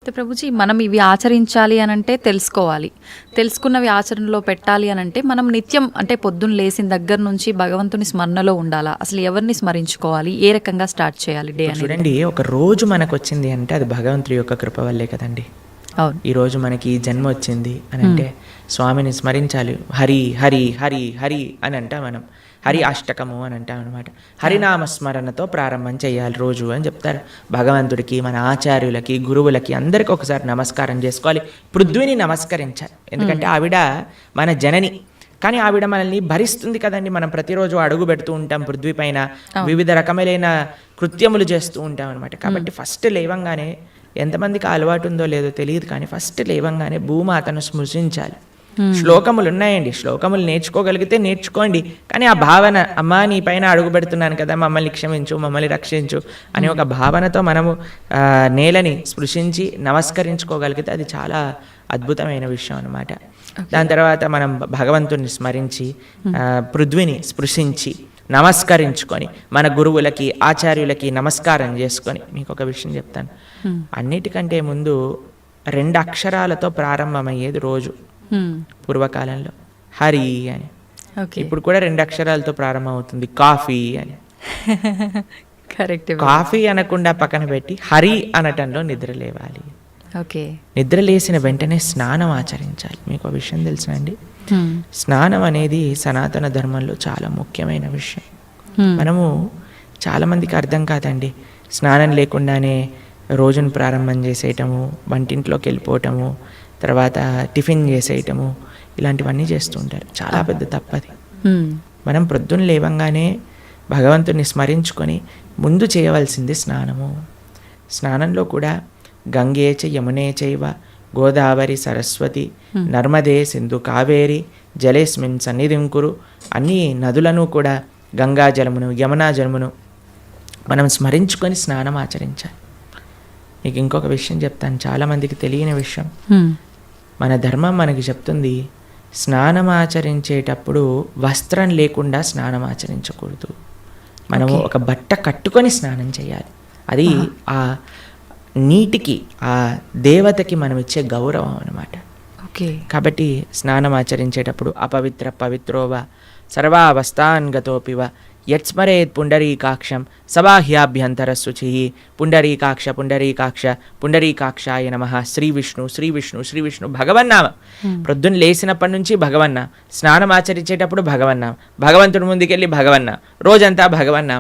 అయితే ప్రభుజీ మనం ఇవి ఆచరించాలి అని అంటే తెలుసుకోవాలి. తెలుసుకున్నవి ఆచరణలో పెట్టాలి అని అంటే మనం నిత్యం అంటే పొద్దున్న లేచిన దగ్గర నుంచి భగవంతుని స్మరణలో ఉండాలా? అసలు ఎవరిని స్మరించుకోవాలి? ఏ రకంగా స్టార్ట్ చేయాలి డే అనేది? చూడండి, ఒక రోజు మనకు వచ్చింది అంటే అది భగవంతుడి యొక్క కృప వల్లే కదండి. అవును. ఈ రోజు మనకి ఈ జన్మ వచ్చింది అని అంటే స్వామిని స్మరించాలి. హరి హరి హరి హరి అని అంటాం మనం. హరి అష్టకము అని అంటాం అనమాట. హరినామస్మరణతో ప్రారంభం చేయాలి రోజు అని చెప్తారు. భగవంతుడికి, మన ఆచార్యులకి, గురువులకి అందరికీ ఒకసారి నమస్కారం చేసుకోవాలి. పృథ్వీని నమస్కరించాలి, ఎందుకంటే ఆవిడ మన జనని. కానీ ఆవిడ మనల్ని భరిస్తుంది కదండి. మనం ప్రతిరోజు అడుగు పెడుతూ ఉంటాం పృథ్వీ పైన, వివిధ రకమైన కృత్యములు చేస్తూ ఉంటాం అనమాట. కాబట్టి ఫస్ట్ లేవంగానే, ఎంతమందికి అలవాటు ఉందో లేదో తెలియదు కానీ ఫస్ట్ లేవంగానే భూమాతను స్మృశించాలి. శ్లోకములు ఉన్నాయండి, శ్లోకములు నేర్చుకోగలిగితే నేర్చుకోండి. కానీ ఆ భావన, అమ్మా నీ పైన అడుగు పెడుతున్నాను కదా, మమ్మల్ని క్షమించు, మమ్మల్ని రక్షించు అనే ఒక భావనతో మనము నేలని స్పృశించి నమస్కరించుకోగలిగితే అది చాలా అద్భుతమైన విషయం అనమాట. దాని తర్వాత మనం భగవంతుని స్మరించి పృథ్వీని స్పృశించి నమస్కరించుకొని మన గురువులకి, ఆచార్యులకి నమస్కారం చేసుకొని, మీకు ఒక విషయం చెప్తాను. అన్నిటికంటే ముందు 2 అక్షరాలతో ప్రారంభమయ్యేది రోజు పూర్వకాలంలో, హరి అని. ఇప్పుడు కూడా 2 అక్షరాలతో ప్రారంభం అవుతుంది, కాఫీ అని. కరెక్ట్. కాఫీ అనకుండా పక్కన పెట్టి హరి అనటంలో నిద్ర లేవాలి. ఓకే. నిద్ర లేసిన వెంటనే స్నానం ఆచరించాలి. మీకు ఆ విషయం తెలుసా అండి? స్నానం అనేది సనాతన ధర్మంలో చాలా ముఖ్యమైన విషయం. మనము చాలామందికి అర్థం కాదండి. స్నానం లేకుండానే రోజును ప్రారంభం చేసేయటము, వంటింట్లోకి వెళ్ళిపోవటము, తర్వాత టిఫిన్ చేసేయటము, ఇలాంటివన్నీ చేస్తూ ఉంటారు. చాలా పెద్ద తప్పది. మనం ప్రొద్దున లేవంగానే భగవంతుని స్మరించుకొని ముందు చేయవలసింది స్నానము. స్నానంలో కూడా గంగే చ యమునే చైవ గోదావరి సరస్వతి నర్మదే సింధు కావేరి జలేస్మిన్ సన్నిధిం కురు. అన్ని నదులను కూడా గంగా జలమును, యమునా జలమును మనం స్మరించుకొని స్నానం ఆచరించాలి. మీకు ఇంకొక విషయం చెప్తాను, చాలామందికి తెలియని విషయం. మన ధర్మం మనకి చెప్తుంది, స్నానం ఆచరించేటప్పుడు వస్త్రం లేకుండా స్నానం ఆచరించకూడదు. మనము ఒక బట్ట కట్టుకొని స్నానం చేయాలి. అది ఆ నీటికి, ఆ దేవతకి మనం ఇచ్చే గౌరవం అన్నమాట. కాబట్టి స్నానం ఆచరించేటప్పుడు అపవిత్ర పవిత్రోవ సర్వావస్థాన్ గతోపివ యత్స్మరేత్ పుండరీకాక్షం సబాహ్యాభ్యంతర శుచి. పుండరీకాక్ష పుండరీకాక్ష పుండరీకాక్షాయ నమః. శ్రీ విష్ణు శ్రీ విష్ణు శ్రీ విష్ణు భగవన్నామ. ప్రొద్దున లేచినప్పటి నుంచి భగవన్నా, స్నానం ఆచరించేటప్పుడు భగవన్నా, భగవంతుడి ముందుకెళ్ళి భగవన్నా, రోజంతా భగవన్నా.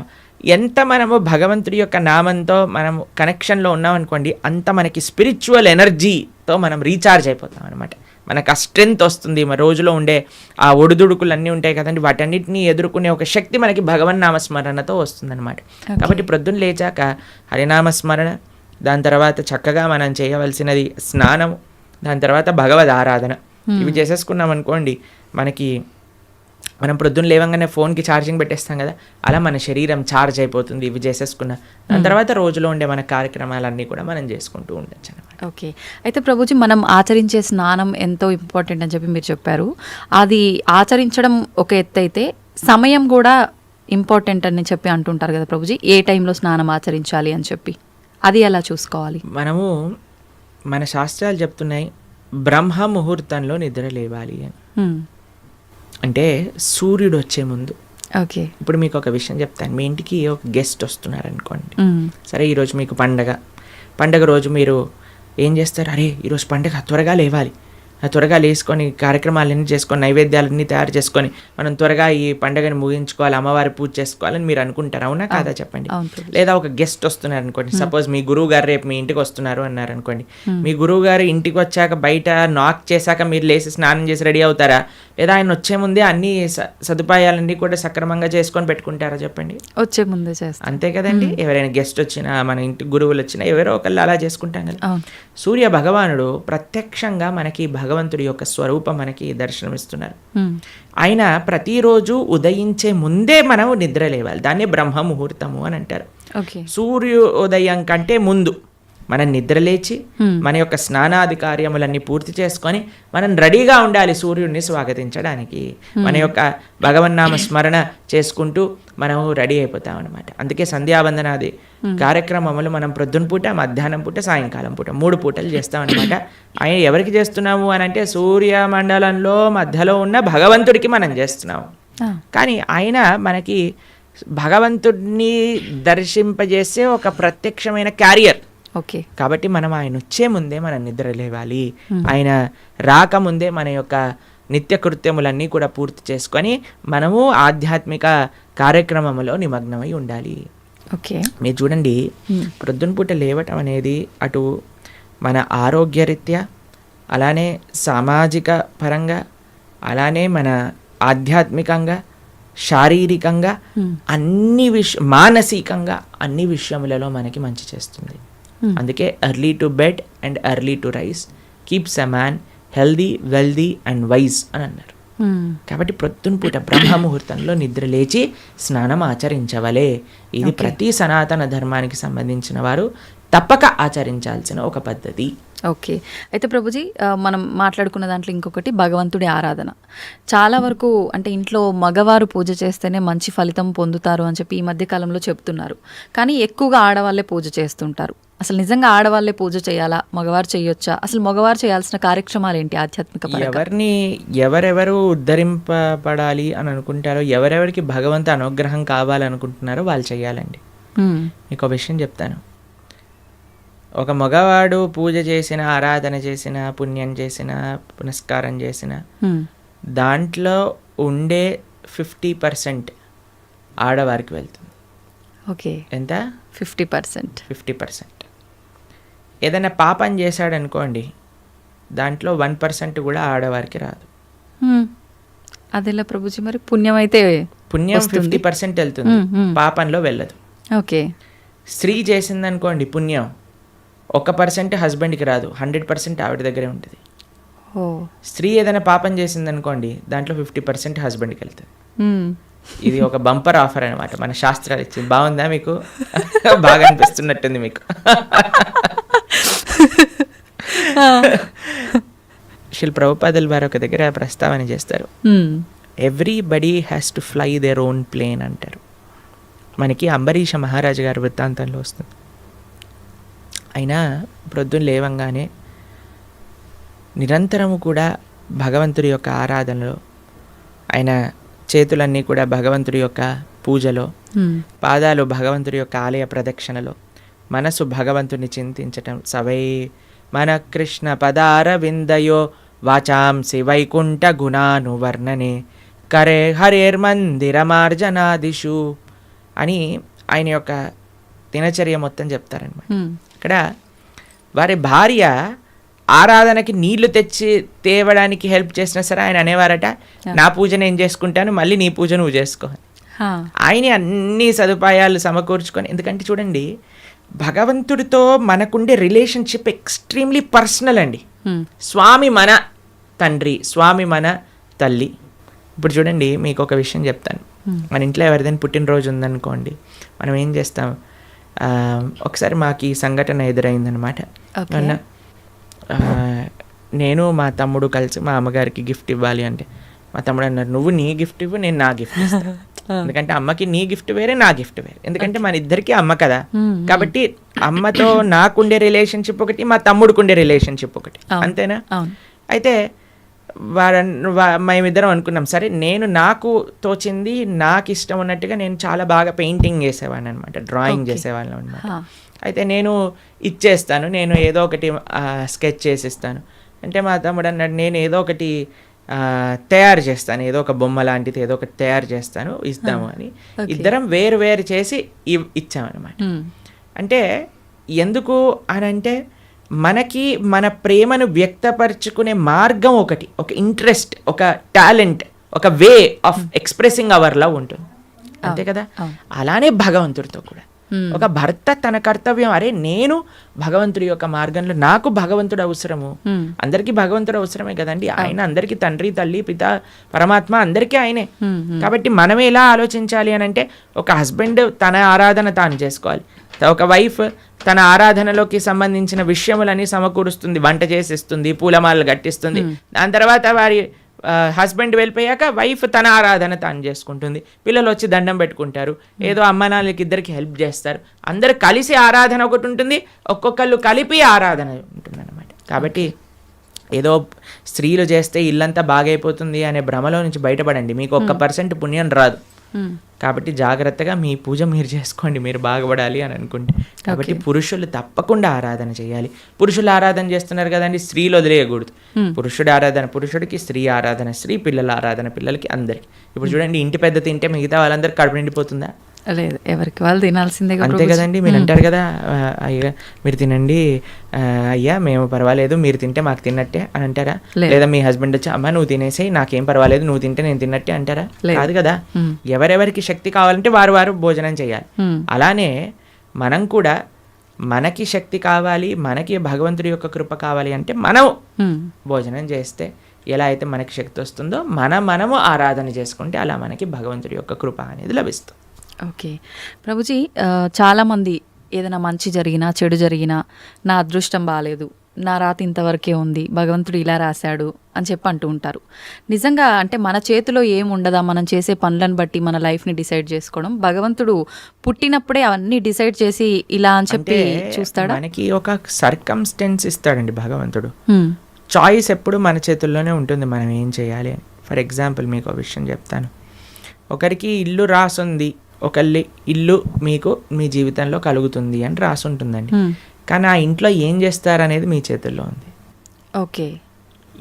ఎంత మనము భగవంతుడి యొక్క నామంతో మనము కనెక్షన్లో ఉన్నామనుకోండి, అంత మనకి స్పిరిచువల్ ఎనర్జీతో మనం రీఛార్జ్ అయిపోతాం అనమాట. మనకు ఆ స్ట్రెంగ్త్ వస్తుంది. మన రోజులో ఉండే ఆ ఒడిదుడుకులు అన్నీ ఉంటాయి కదండి, వాటన్నిటిని ఎదుర్కొనే ఒక శక్తి మనకి భగవన్నామస్మరణతో వస్తుందన్నమాట. కాబట్టి ప్రొద్దున లేచాక హరినామస్మరణ, దాని తర్వాత చక్కగా మనం చేయవలసినది స్నానము, దాని తర్వాత భగవద్ ఆరాధన. ఇవి చేసేసుకున్నాం అనుకోండి, మనం ప్రొద్దున లేవంగానే ఫోన్కి ఛార్జింగ్ పెట్టేస్తాం కదా, అలా మన శరీరం ఛార్జ్ అయిపోతుంది ఇవి చేసేసుకున్న. దాని తర్వాత రోజులో ఉండే మన కార్యక్రమాలన్నీ కూడా మనం చేసుకుంటూ ఉండొచ్చు అనమాట. ఓకే. అయితే ప్రభుజీ, మనం ఆచరించే స్నానం ఎంతో ఇంపార్టెంట్ అని చెప్పి మీరు చెప్పారు. అది ఆచరించడం ఒక ఎత్తు అయితే సమయం కూడా ఇంపార్టెంట్ అని చెప్పి అంటుంటారు కదా ప్రభుజీ, ఏ టైంలో స్నానం ఆచరించాలి అని చెప్పి, అది ఎలా చూసుకోవాలి? మనము, మన శాస్త్రాలు చెప్తున్నాయి బ్రహ్మ ముహూర్తంలో నిద్ర లేవాలి అని. అంటే సూర్యుడు వచ్చే ముందు. ఓకే. ఇప్పుడు మీకు ఒక విషయం చెప్తాను. మీ ఇంటికి ఒక గెస్ట్ వస్తున్నారు అనుకోండి. సరే, ఈరోజు మీకు పండగ రోజు మీరు ఏం చేస్తారు? అరే ఈరోజు పండగ, త్వరగా లేవాలి, త్వరగా లేసుకొని కార్యక్రమాలన్నీ చేసుకొని నైవేద్యాలన్నీ తయారు చేసుకొని మనం త్వరగా ఈ పండుగని ముగించుకోవాలి, అమ్మవారి పూజ చేసుకోవాలని మీరు అనుకుంటారు. అవునా కాదా చెప్పండి? లేదా ఒక గెస్ట్ వస్తున్నారు అనుకోండి. సపోజ్ మీ గురువు గారు రేపు మీ ఇంటికి వస్తున్నారు అన్నారు అనుకోండి. మీ గురువు గారు ఇంటికి వచ్చాక బయట నాక్ చేశాక మీరు లేచి స్నానం చేసి రెడీ అవుతారా? లేదా ఆయన వచ్చే ముందే అన్ని సదుపాయాలన్నీ కూడా సక్రమంగా చేసుకొని పెట్టుకుంటారా చెప్పండి? వచ్చే ముందే చేస్తారు. అంతే కదండి. ఎవరైనా గెస్ట్ వచ్చినా, మన ఇంటి గురువులు వచ్చినా, ఎవరో ఒకళ్ళు అలా చేసుకుంటాం కదా. సూర్య భగవానుడు ప్రత్యక్షంగా మనకి భగవంతుడి యొక్క స్వరూపం మనకి దర్శనమిస్తున్నారు. ఆయన ప్రతిరోజు ఉదయించే ముందే మనం నిద్ర లేవాలి. దాన్ని బ్రహ్మ ముహూర్తము అని అంటారు. సూర్యోదయం కంటే ముందు మనం నిద్రలేచి మన యొక్క స్నానాది కార్యములన్నీ పూర్తి చేసుకొని మనం రెడీగా ఉండాలి సూర్యుడిని స్వాగతించడానికి. మన యొక్క భగవన్నామ స్మరణ చేసుకుంటూ మనము రెడీ అయిపోతాం అనమాట. అందుకే సంధ్యావందనాది కార్యక్రమములు మనం ప్రొద్దున పూట, మధ్యాహ్నం పూట, సాయంకాలం పూట 3 పూటలు చేస్తాం అనమాట. ఆయన ఎవరికి చేస్తున్నాము అని అంటే సూర్యమండలంలో మధ్యలో ఉన్న భగవంతుడికి మనం చేస్తున్నాము. కానీ ఆయన మనకి భగవంతుడిని దర్శింపజేసే ఒక ప్రత్యక్షమైన క్యారియర్. ఓకే, కాబట్టి మనం ఆయన వచ్చే ముందే మనం నిద్ర లేవాలి. ఆయన రాకముందే మన యొక్క నిత్య కృత్యములన్నీ కూడా పూర్తి చేసుకొని మనము ఆధ్యాత్మిక కార్యక్రమంలో నిమగ్నమై ఉండాలి. ఓకే, మీరు చూడండి, ప్రొద్దున పూట లేవటం అనేది అటు మన ఆరోగ్యరీత్యా, అలానే సామాజిక పరంగా, అలానే మన ఆధ్యాత్మికంగా, శారీరకంగా, అన్ని మానసికంగా అన్ని విషయములలో మనకి మంచి చేస్తుంది. అందుకే early to bed and early to rice keeps a man healthy, wealthy and wise అని అన్నారు. కాబట్టి ప్రొద్దున పూట బ్రహ్మ ముహూర్తంలో నిద్ర లేచి స్నానం ఆచరించవలే. ఇది ప్రతి సనాతన ధర్మానికి సంబంధించిన వారు తప్పక ఆచరించాల్సిన ఒక పద్ధతి. ఓకే, అయితే ప్రభుజీ మనం మాట్లాడుకున్న దాంట్లో ఇంకొకటి భగవంతుడి ఆరాధన. చాలా వరకు అంటే ఇంట్లో మగవారు పూజ చేస్తేనే మంచి ఫలితం పొందుతారు అని చెప్పి ఈ మధ్య కాలంలో చెప్తున్నారు. కానీ ఎక్కువగా ఆడవాళ్ళే పూజ చేస్తుంటారు. అసలు నిజంగా ఆడవాళ్ళే పూజ చేయాలా, మగవారు చేయొచ్చా? అసలు మగవారు చేయాల్సిన కార్యక్రమాలు ఏంటి ఆధ్యాత్మిక పరంగా? ఎవరెవరు ఉద్ధరింపబడాలి అని అనుకుంటారో, ఎవరెవరికి భగవంతు అనుగ్రహం కావాలనుకుంటున్నారో వాళ్ళు చేయాలండి. మీకు ఒక విషయం చెప్తాను. ఒక మగవాడు పూజ చేసిన, ఆరాధన చేసిన, పుణ్యం చేసిన, పునస్కారం చేసిన దాంట్లో ఉండే 50% ఆడవారికి వెళ్తుంది. ఓకే, ఎంత? 50%. ఏదైనా పాపం చేశాడనుకోండి, దాంట్లో 1% కూడా ఆడవారికి రాదు. అదెలా ప్రభుజీ? మరి పుణ్యం అయితే పుణ్యం 50% వెళ్తుంది, పాపంలో వెళ్ళదు. ఓకే, స్త్రీ చేసిందనుకోండి పుణ్యం 1% హస్బెండ్కి రాదు, 100% ఆవిడ దగ్గరే ఉంటుంది. స్త్రీ ఏదైనా పాపం చేసిందనుకోండి, దాంట్లో 50% హస్బెండ్కి వెళ్తుంది. ఇది ఒక బంపర్ ఆఫర్ అనమాట, మన శాస్త్రాలు ఇచ్చింది. బాగుందా మీకు? బాగా అనిపిస్తున్నట్టుంది మీకు. శిల్ ప్రభుపాదుల వారు ఒక దగ్గర ప్రస్తావన చేస్తారు, everybody has to fly their own plane అంటారు. మనకి అంబరీష మహారాజు గారి వృత్తాంతంలో వస్తుంది. అయినా ప్రొద్దున లేవంగానే నిరంతరము కూడా భగవంతుడి యొక్క ఆరాధనలో, ఆయన చేతులన్నీ కూడా భగవంతుడి యొక్క పూజలో, పాదాలు భగవంతుడి యొక్క ఆలయ ప్రదక్షిణలో, మనసు భగవంతుని చింతించటం. సవై మన కృష్ణ పదార విందయో వాచాంసి వైకుంఠ గుణానువర్ణనే కరే హరేర్మందిరమార్జనాదిషు అని ఆయన యొక్క దినచర్య మొత్తం చెప్తారనమాట. ఇక్కడ వారి భార్య ఆరాధనకి నీళ్లు తెచ్చి తేవడానికి హెల్ప్ చేసినా సరే ఆయన అనేవారట, నా పూజ నేను చేసుకుంటాను, మళ్ళీ నీ పూజ నువ్వు చేసుకో. ఆయన అన్ని సదుపాయాలు సమకూర్చుకొని, ఎందుకంటే చూడండి భగవంతుడితో మనకుండే రిలేషన్షిప్ ఎక్స్ట్రీమ్లీ పర్సనల్ అండి. స్వామి మన తండ్రి, స్వామి మన తల్లి. ఇప్పుడు చూడండి మీకు ఒక విషయం చెప్తాను. మన ఇంట్లో ఎవరిదైనా పుట్టినరోజు ఉందనుకోండి, మనం ఏం చేస్తాం? ఒకసారి మాకు ఈ సంఘటన ఎదురైందనమాట. నేను మా తమ్ముడు కలిసి మా అమ్మగారికి గిఫ్ట్ ఇవ్వాలి అంటే, మా తమ్ముడు అన్నారు, నువ్వు నీ గిఫ్ట్ ఇవ్వు, నేను నా గిఫ్ట్ ఇస్తాను. ఎందుకంటే అమ్మకి నీ గిఫ్ట్ వేరే, నా గిఫ్ట్ వేరే. ఎందుకంటే మన ఇద్దరికి అమ్మ కదా. కాబట్టి అమ్మతో నాకుండే రిలేషన్షిప్ ఒకటి, మా తమ్ముడికి ఉండే రిలేషన్షిప్ ఒకటి, అంతేనా? అయితే మేమిద్దరం అనుకున్నాం, సరే నేను నాకు తోచింది, నాకు ఇష్టం ఉన్నట్టుగా నేను చాలా బాగా పెయింటింగ్ చేసేవాడిని అనమాట, డ్రాయింగ్ చేసేవాళ్ళం అనమాట. అయితే నేను ఇచ్చేస్తాను, నేను ఏదో ఒకటి స్కెచ్ చేసిస్తాను అంటే, మా తమ్ముడు అన్నాడు, నేను ఏదో ఒకటి తయారు చేస్తాను, ఏదో ఒక బొమ్మ లాంటిది ఏదో ఒకటి తయారు చేస్తాను, ఇస్తాము అని ఇద్దరం వేరు వేరు చేసి ఇచ్చామన్నమాట. అంటే ఎందుకు అని అంటే, మనకి మన ప్రేమను వ్యక్తపరచుకునే మార్గం ఒకటి, ఒక ఇంట్రెస్ట్, ఒక టాలెంట్, ఒక way of expressing hour love ఉంటుంది, అంతే కదా. అలానే భగవంతుడితో కూడా ఒక భర్త తన కర్తవ్యం, అరే నేను భగవంతుడి యొక్క మార్గంలో, నాకు భగవంతుడు అవసరము, అందరికీ భగవంతుడు అవసరమే కదండి. ఆయన అందరికీ తండ్రి, తల్లి, పిత, పరమాత్మ అందరికీ ఆయనే. కాబట్టి మనం ఎలా ఆలోచించాలి అని అంటే, ఒక హస్బెండ్ తన ఆరాధన తాను చేసుకోవాలి, ఒక వైఫ్ తన ఆరాధనలోకి సంబంధించిన విషయములని సమకూరుస్తుంది, వంట చేసిస్తుంది, పూలమాలలు కట్టిస్తుంది. దాని తర్వాత వారి హస్బెండ్ వెళ్ళిపోయాక వైఫ్ తన ఆరాధన తాను చేసుకుంటుంది, పిల్లలు వచ్చి దండం పెట్టుకుంటారు, ఏదో అమ్మ నాన్నలకి ఇద్దరికి హెల్ప్ చేస్తారు, అందరు కలిసి ఆరాధన ఒకటి ఉంటుంది, ఒక్కొక్కళ్ళు కలిపి ఆరాధన ఉంటుంది అన్నమాట. కాబట్టి ఏదో స్త్రీలు చేస్తే ఇల్లంతా బాగైపోతుంది అనే భ్రమలో నుంచి బయటపడండి. మీకు 1% పుణ్యం రాదు. కాబట్టి జాగ్రత్తగా మీ పూజ మీరు చేసుకోండి, మీరు బాగుపడాలి అని అనుకుంటే. కాబట్టి పురుషులు తప్పకుండా ఆరాధన చేయాలి. పురుషులు ఆరాధన చేస్తున్నారు కదండి, స్త్రీలు వదిలేయకూడదు. పురుషుడి ఆరాధన పురుషుడికి, స్త్రీ ఆరాధన స్త్రీ, పిల్లల ఆరాధన పిల్లలకి, అందరికి. ఇప్పుడు చూడండి, ఇంటి పెద్ద తింటే మిగతా వాళ్ళందరికీ కడుపు నిండిపోతుందా? లేదు, ఎవరికి వాళ్ళు తినాల్సిందే. అంతే కదండి. మీరు అంటారు కదా, అయ్యా మీరు తినండి, అయ్యా మేము పర్వాలేదు, మీరు తింటే మాకు తిన్నట్టే అని అంటారా? లేదా మీ హస్బెండ్ వచ్చి అమ్మ నువ్వు తినేసి నాకేం పర్వాలేదు, నువ్వు తింటే నేను తిన్నట్టే అంటారా? కాదు కదా. ఎవరెవరికి శక్తి కావాలంటే వారు వారు భోజనం చేయాలి. అలానే మనం కూడా మనకి శక్తి కావాలి, మనకి భగవంతుడి యొక్క కృప కావాలి అంటే మనం భోజనం చేస్తే ఎలా అయితే మనకి శక్తి వస్తుందో మనము ఆరాధన చేసుకుంటే అలా మనకి భగవంతుడి యొక్క కృప అనేది లభిస్తుంది. ఓకే ప్రభుజీ, చాలామంది ఏదైనా మంచి జరిగినా చెడు జరిగినా నా అదృష్టం బాగాలేదు, నా రాత ఇంతవరకే ఉంది, భగవంతుడు ఇలా రాశాడు అని చెప్పి అంటూ ఉంటారు. నిజంగా అంటే మన చేతిలో ఏముండదా, మనం చేసే పనులను బట్టి మన లైఫ్ని డిసైడ్ చేసుకోవడం? భగవంతుడు పుట్టినప్పుడే అవన్నీ డిసైడ్ చేసి ఇలా అని చెప్పి చూస్తాడా? మనకి ఒక సర్కమ్స్టెన్స్ ఇస్తాడండి భగవంతుడు. చాయిస్ ఎప్పుడు మన చేతుల్లోనే ఉంటుంది, మనం ఏం చేయాలి అని. ఫర్ ఎగ్జాంపుల్ మీకు ఒక విషయం చెప్తాను. ఒకరికి ఇల్లు రాసుంది, ఒకళ్ళ ఇల్లు మీకు మీ జీవితంలో కలుగుతుంది అని రాసి ఉంటుందండి. కానీ ఆ ఇంట్లో ఏం చేస్తారనేది మీ చేతుల్లో ఉంది. ఓకే,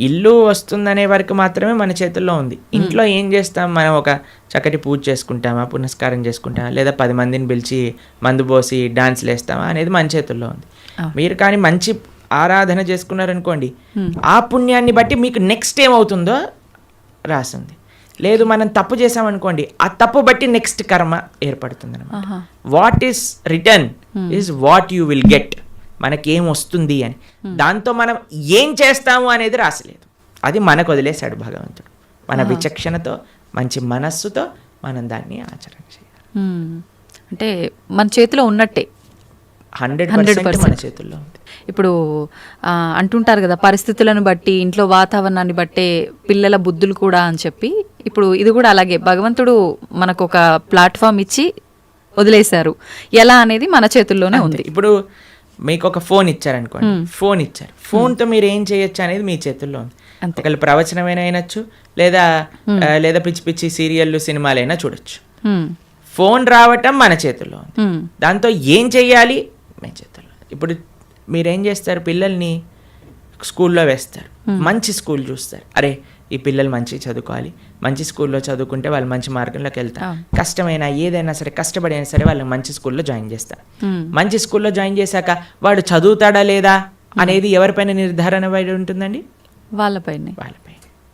ఇల్లు వస్తుందనే వరకు మాత్రమే మన చేతుల్లో ఉంది. ఇంట్లో ఏం చేస్తాం, మనం ఒక చక్కటి పూజ చేసుకుంటామా, పునస్కారం చేసుకుంటామా, లేదా 10 మందిని పిలిచి మందు పోసి డాన్స్లు వేస్తామా అనేది మన చేతుల్లో ఉంది. మీరు కానీ మంచి ఆరాధన చేసుకున్నారనుకోండి, ఆ పుణ్యాన్ని బట్టి మీకు నెక్స్ట్ ఏమవుతుందో రాసింది. లేదు మనం తప్పు చేసామనుకోండి, ఆ తప్పు బట్టి నెక్స్ట్ కర్మ ఏర్పడుతుంది అనమాట. What is return is what you will get. మనకేం వస్తుంది అని, దాంతో మనం ఏం చేస్తాము అనేది రాసలేదు. అది మనకు వదిలేశాడు భగవంతుడు. మన విచక్షణతో, మంచి మనస్సుతో మనం దాన్ని ఆచరణ చేయాలి. అంటే మన చేతిలో ఉన్నట్టే 100% మన చేతుల్లో ఉంది. ఇప్పుడు అంటుంటారు కదా, పరిస్థితులను బట్టి, ఇంట్లో వాతావరణాన్ని బట్టే పిల్లల బుద్ధులు కూడా అని చెప్పి. ఇప్పుడు ఇది కూడా అలాగే భగవంతుడు మనకు ఒక ప్లాట్ఫామ్ ఇచ్చి వదిలేశారు, ఎలా అనేది మన చేతుల్లోనే ఉంది. ఇప్పుడు మీకు ఒక ఫోన్ ఇచ్చారనుకోండి, ఫోన్ ఇచ్చారు, ఫోన్తో మీరు ఏం చేయొచ్చు అనేది మీ చేతుల్లో ఉంది. ఒకళ్ళు ప్రవచనమైనా అయినచ్చు, లేదా పిచ్చి పిచ్చి సీరియళ్ళు సినిమాలైనా చూడొచ్చు. ఫోన్ రావటం మన చేతుల్లో ఉంది, దాంతో ఏం చెయ్యాలి మీ చేతుల్లో. ఇప్పుడు మీరేం చేస్తారు, పిల్లల్ని స్కూల్లో వేస్తారు, మంచి స్కూల్ చూస్తారు, అరే ఈ పిల్లలు మంచి చదువుకోవాలి, మంచి స్కూల్లో చదువుకుంటే వాళ్ళు మంచి మార్గంలోకి వెళ్తారు, కష్టమైనా ఏదైనా సరే కష్టపడి అయినా సరే వాళ్ళని మంచి స్కూల్లో జాయిన్ చేస్తారు. మంచి స్కూల్లో జాయిన్ చేశాక వాడు చదువుతాడా లేదా అనేది ఎవరిపైన నిర్ధారణ పడి ఉంటుందండి? వాళ్ళపైన.